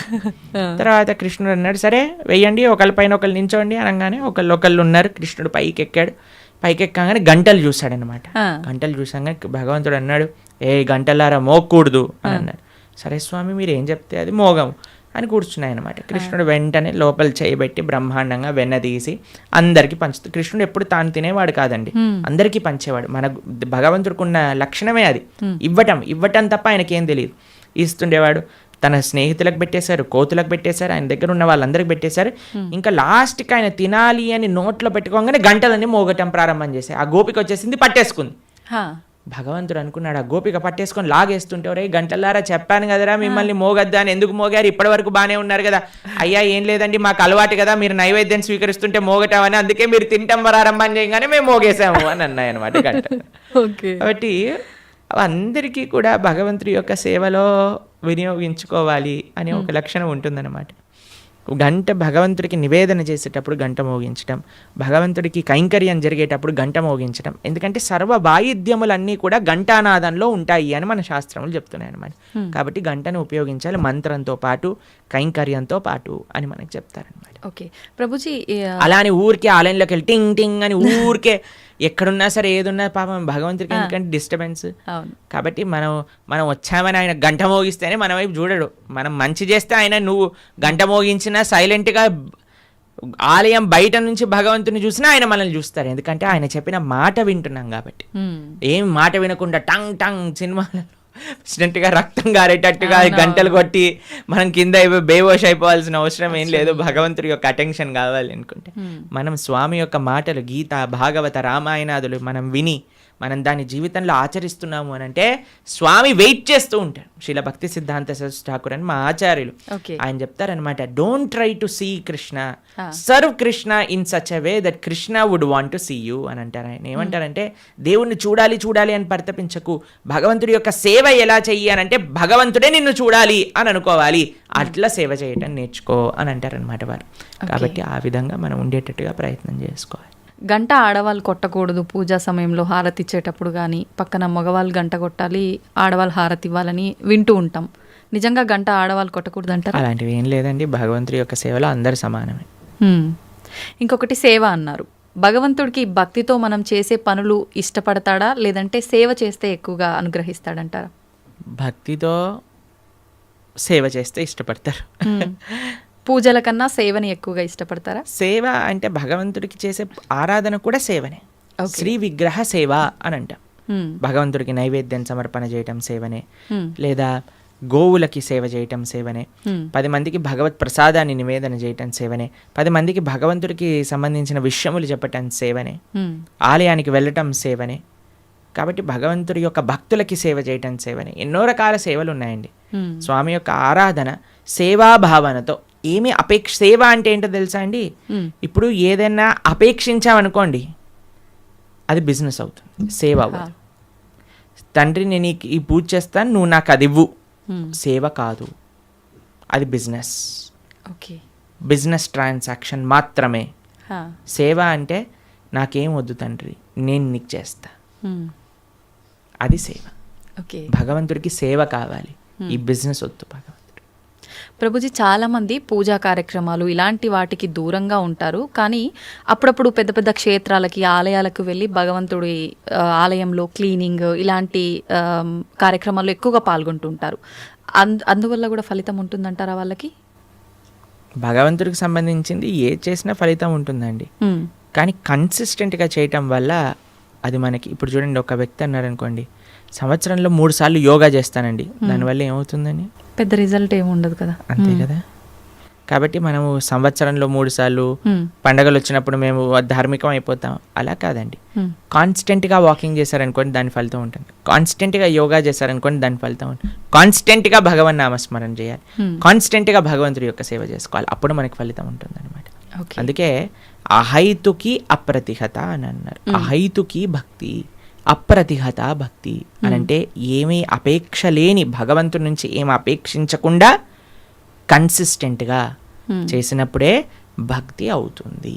తర్వాత కృష్ణుడు అన్నాడు, సరే వెయ్యండి, ఒకళ్ళ పైన ఒకళ్ళు నించోండి అనగానే ఒకళ్ళు ఉన్నారు. కృష్ణుడు పైకి ఎక్కాడు. పైకి ఎక్కగానే గంటలు చూశాడనమాట. గంటలు చూసాగానే భగవంతుడు అన్నాడు, ఏ గంటలారా మోగకూడదు అని అన్నాడు. సరే స్వామి మీరు ఏం చెప్తే అది మోగం అని కూర్చున్నాయి అనమాట. కృష్ణుడు వెంటనే లోపల చేయబెట్టి బ్రహ్మాండంగా వెన్న తీసి అందరికీ పంచుతాడు. కృష్ణుడు ఎప్పుడు తాను తినేవాడు కాదండి, అందరికీ పంచేవాడు. మన భగవంతుడికి ఉన్న లక్షణమే అది, ఇవ్వటం తప్ప ఆయనకేం తెలియదు. ఇస్తుండేవాడు. తన స్నేహితులకు పెట్టేశారు, కోతులకు పెట్టేశారు, ఆయన దగ్గర ఉన్న వాళ్ళందరికి పెట్టేశారు. ఇంకా లాస్ట్కి ఆయన తినాలి అని నోట్లో పెట్టుకోగానే గంటలన్నీ మోగటం ప్రారంభం చేశాయి. ఆ గోపిక వచ్చేసింది, పట్టేసుకుంది. భగవంతుడు అనుకున్నాడు, ఆ గోపిక పట్టేసుకొని లాగేస్తుంటే, రే గంటలారా చెప్పాను కదరా మిమ్మల్ని మోగద్దా అని, ఎందుకు మోగారు, ఇప్పటి వరకు బాగానే ఉన్నారు కదా. అయ్యా ఏం లేదండి మాకు అలవాటు కదా, మీరు నైవేద్యం స్వీకరిస్తుంటే మోగటామని, అందుకే మీరు తింటాం ప్రారంభం చేయగానే మేము మోగేసాము అని అన్నాయి అనమాట గంట. కాబట్టి అందరికీ కూడా భగవంతుడి యొక్క సేవలో వినియోగించుకోవాలి అనే ఒక లక్షణం ఉంటుందన్నమాట. గంట భగవంతుడికి నివేదన చేసేటప్పుడు గంట మోగించడం, భగవంతుడికి కైంకర్యం జరిగేటప్పుడు గంట మోగించడం. ఎందుకంటే సర్వ వాయిద్యములన్నీ కూడా ఘంటానాదంలో ఉంటాయి అని మన శాస్త్రములు చెప్తున్నాయి అనమాట. కాబట్టి గంటను ఉపయోగించాలి మంత్రంతో పాటు, కైంకర్యంతో పాటు అని మనకి చెప్తారనమాట. ఓకే ప్రభుజీ, అలా అని ఊరికే ఆలయంలోకి వెళ్ళి టింగ్ టింగ్ అని ఊరికే ఎక్కడున్నా సరే ఏదున్నా పాపం భగవంతుడికి ఎందుకంటే డిస్టర్బెన్స్. కాబట్టి మనం వచ్చామని ఆయన గంట మోగిస్తేనే మన వైపు చూడడు. మనం మంచి చేస్తే ఆయన నువ్వు గంట మోగించినా సైలెంట్గా ఆలయం బయట నుంచి భగవంతుని చూసినా ఆయన మనల్ని చూస్తారు. ఎందుకంటే ఆయన చెప్పిన మాట వింటున్నాం కాబట్టి. ఏం మాట వినకుండా టంగ్ టంగ్ సినిమాలలో గా రక్తం గారేటట్టుగా గంటలు కొట్టి మనం కింద బేవోష్ అయిపోవాల్సిన అవసరం ఏం లేదు. భగవంతుడి యొక్క అటెన్షన్ కావాలి అనుకుంటే మనం స్వామి యొక్క మాటలు, గీత, భాగవత, రామాయణాదులు మనం విని మనం దాని జీవితంలో ఆచరిస్తున్నాము అని అంటే స్వామి వెయిట్ చేస్తూ ఉంటారు. శ్రీల భక్తి సిద్ధాంత సరస్వతి ఠాకూర్ అని మా ఆచార్యులు ఆయన చెప్తారనమాట, don't try to see Krishna, serve Krishna in such a way that Krishna would want to see you అని అంటారు. ఆయన ఏమంటారంటే దేవుణ్ణి చూడాలి అని పరితపించకు, భగవంతుడి యొక్క సేవ ఎలా చెయ్యి అని అంటే భగవంతుడే నిన్ను చూడాలి అని అనుకోవాలి, అట్లా సేవ చేయటం నేర్చుకో అని అంటారనమాట వారు. కాబట్టి ఆ విధంగా మనం ఉండేటట్టుగా ప్రయత్నం చేసుకోవాలి. గంట ఆడవాళ్ళు కొట్టకూడదు పూజా సమయంలో హారతి ఇచ్చేటప్పుడు, కానీ పక్కన మగవాళ్ళు గంట కొట్టాలి, ఆడవాళ్ళు హారతి ఇవ్వాలని వింటూ ఉంటాం. నిజంగా గంట ఆడవాళ్ళు కొట్టకూడదు అంటారు? అలాంటివి ఏం లేదండి, భగవంతుడి యొక్క సేవలో అందరు సమానమే. ఇంకొకటి సేవ అన్నారు. భగవంతుడికి భక్తితో మనం చేసే పనులు ఇష్టపడతాడా, లేదంటే సేవ చేస్తే ఎక్కువగా అనుగ్రహిస్తాడంటారా? భక్తితో సేవ చేస్తే ఇష్టపడతారు. పూజల కన్నా సేవని ఎక్కువగా ఇష్టపడతారా? సేవ అంటే భగవంతుడికి చేసే ఆరాధన కూడా సేవనే. శ్రీ విగ్రహ సేవ అని అంటాం. భగవంతుడికి నైవేద్యం సమర్పణ చేయటం సేవనే, లేదా గోవులకి సేవ చేయటం సేవనే, 10 మందికి భగవత్ ప్రసాదాన్ని నివేదన చేయటం సేవనే, 10 మందికి భగవంతుడికి సంబంధించిన విషయములు చెప్పటం సేవనే, ఆలయానికి వెళ్ళటం సేవనే. కాబట్టి భగవంతుడి యొక్క భక్తులకి సేవ చేయటం సేవనే. ఎన్నో రకాల సేవలు ఉన్నాయండి. స్వామి యొక్క ఆరాధన సేవాభావనతో ఏమి సేవ అంటే ఏంటో తెలుసా అండి? ఇప్పుడు ఏదైనా అపేక్షించామనుకోండి అది బిజినెస్ అవుతుంది, సేవ అవ్వదు. తండ్రి నేను ఈ పూజ చేస్తాను, నువ్వు నాకు అది ఇవ్వు, సేవ కాదు, అది బిజినెస్. బిజినెస్ ట్రాన్సాక్షన్ మాత్రమే. సేవ అంటే నాకేం వద్దు తండ్రి, నేను నీకు చేస్తా, అది సేవ. భగవంతుడికి సేవ కావాలి, ఈ బిజినెస్ వద్దు భగవంతుడు. ప్రభుజీ, చాలామంది పూజా కార్యక్రమాలు ఇలాంటి వాటికి దూరంగా ఉంటారు, కానీ అప్పుడప్పుడు పెద్ద పెద్ద క్షేత్రాలకి, ఆలయాలకు వెళ్ళి భగవంతుడి ఆలయంలో క్లీనింగ్ ఇలాంటి కార్యక్రమాల్లో ఎక్కువగా పాల్గొంటుంటారు. అందువల్ల కూడా ఫలితం ఉంటుందంటారా వాళ్ళకి? భగవంతుడికి సంబంధించింది ఏ చేసినా ఫలితం ఉంటుందండి, కానీ కన్సిస్టెంట్గా చేయటం వల్ల అది మనకి. ఇప్పుడు చూడండి, ఒక వ్యక్తి అన్నారు అనుకోండి, సంవత్సరంలో 3 సార్లు యోగా చేస్తానండి, దానివల్ల ఏమవుతుందని పెద్ద రిజల్ట్ ఏమి ఉండదు కదా. అంతే కదా. కాబట్టి మనము సంవత్సరంలో 3 సార్లు పండగలు వచ్చినప్పుడు మేము ధార్మికం అయిపోతాం, అలా కాదండి. కాన్స్టెంట్గా వాకింగ్ చేశారనుకోండి దాని ఫలితం ఉంటుంది, కాన్స్టెంట్గా యోగా చేశారనుకోండి దాని ఫలితం ఉంటుంది, కాన్స్టెంట్గా భగవన్ నామస్మరణ చేయాలి, కాన్స్టెంట్గా భగవంతుడి యొక్క సేవ చేసుకోవాలి, అప్పుడు మనకి ఫలితం ఉంటుంది అనమాట. అందుకే అహైతుకి అప్రతిహత అని అన్నారు. అహైతుకి భక్తి, అప్రతిహత భక్తి అని అంటే ఏమీ అపేక్ష లేని, భగవంతుడి నుంచి ఏమి అపేక్షించకుండా కన్సిస్టెంట్గా చేసినప్పుడే భక్తి అవుతుంది.